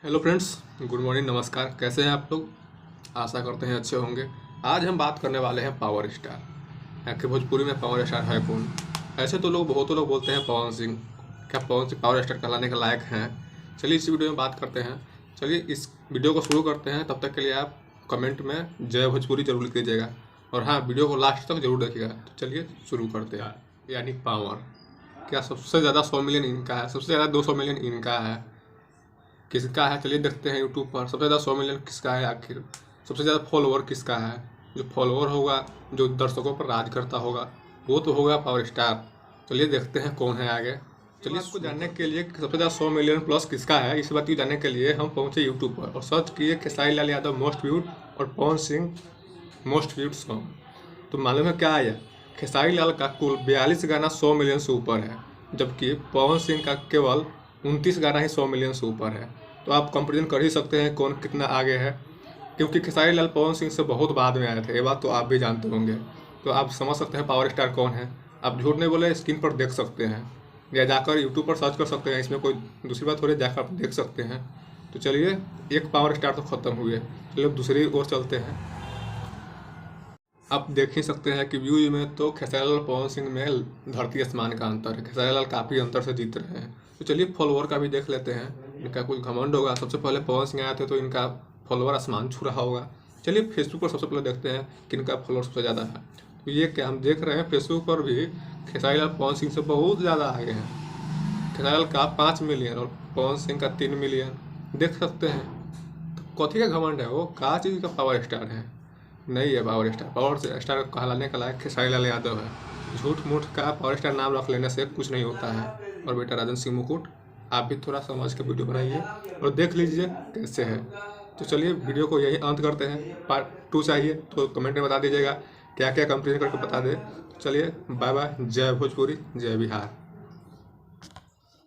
Hello friends, good morning, नमस्कार। कैसे हैं आप लोग? आशा करते हैं अच्छे होंगे। आज हम बात करने वाले हैं पावर स्टार। आखिर भोजपुरी में पावर स्टार है कौन? ऐसे तो बहुत लोग बोलते हैं पवन सिंह। क्या पवन सिंह पावर स्टार कहलाने के लायक हैं? चलिए इस वीडियो में बात करते हैं। चलिए इस वीडियो को शुरू करते हैं। तब तक के लिए आप कमेंट में जय भोजपुरी जरूर लिख दीजिएगा और हाँ, वीडियो को लास्ट तक जरूर देखिएगा। तो चलिए शुरू करते हैं। यानी पावर क्या सबसे ज़्यादा 100 मिलियन इनका है, सबसे ज़्यादा 200 मिलियन इनका है, किसका है? चलिए देखते हैं यूट्यूब पर सबसे ज़्यादा 100 मिलियन किसका है। आखिर सबसे ज़्यादा फॉलोवर किसका है? जो फॉलोवर होगा, जो दर्शकों पर राज करता होगा, वो तो होगा पावर स्टार। चलिए देखते हैं कौन है आगे। चलिए इसको जानने के लिए कि सबसे ज़्यादा 100 मिलियन प्लस किसका है, इस बात को जानने के लिए हम पहुँचे यूट्यूब पर और सर्च किए खेसारी लाल यादव मोस्ट व्यूड और Pawan Singh most viewed song. तो मालूम है क्या आया? खेसारी लाल का कुल 42 गाना 100 मिलियन से ऊपर है, जबकि पवन सिंह का केवल 29 गाना ही 100 मिलियन से ऊपर है। तो आप कंपेरिजन कर ही सकते हैं कौन कितना आगे है, क्योंकि खेसारी लाल पवन सिंह से बहुत बाद में आए थे। ये बात तो आप भी जानते होंगे। तो आप समझ सकते हैं पावर स्टार कौन है। आप झूठ नहीं बोले, स्क्रीन पर देख सकते हैं या जाकर यूट्यूब पर सर्च कर सकते हैं। इसमें कोई दूसरी बात हो रही है, जाकर आप देख सकते हैं। तो चलिए, एक पावर स्टार तो खत्म हुए, चलिए दूसरी ओर चलते हैं। आप देख ही सकते हैं कि व्यूज में तो खेसारी लाल पवन सिंह में धरती आसमान का अंतर है। खेसारी लाल काफ़ी अंतर से जीत रहे हैं। तो चलिए फॉलोवर का भी देख लेते हैं, इनका कुछ घमंड होगा। सबसे पहले पवन सिंह आए थे तो इनका फॉलोवर आसमान छू रहा होगा। चलिए फेसबुक पर सबसे पहले देखते हैं कि इनका फॉलोवर सबसे ज़्यादा है। तो ये क्या हम देख रहे हैं, फेसबुक पर भी खेसारी लाल पवन सिंह से बहुत ज़्यादा आगे हैं। खेसारी लाल का 5 मिलियन और पवन सिंह का 3 मिलियन देख सकते हैं। तो कथी का घमंड है? वो का चीज़ का पावर स्टार है? नहीं है पावर स्टार। पावर स्टार कहलाने का लायक खेसारी लाल यादव है। झूठ मूठ का पावर स्टार नाम रख लेने से कुछ नहीं होता है। और बेटा राजन सिंह मुकुट, आप भी थोड़ा समझ के वीडियो बनाइए और देख लीजिए कैसे है। तो चलिए वीडियो को यही अंत करते हैं। पार्ट 2 चाहिए तो कमेंट में बता दीजिएगा, क्या क्या कंपेरिजन करके बता दे। चलिए बाय बाय, जय भोजपुरी, जय बिहार।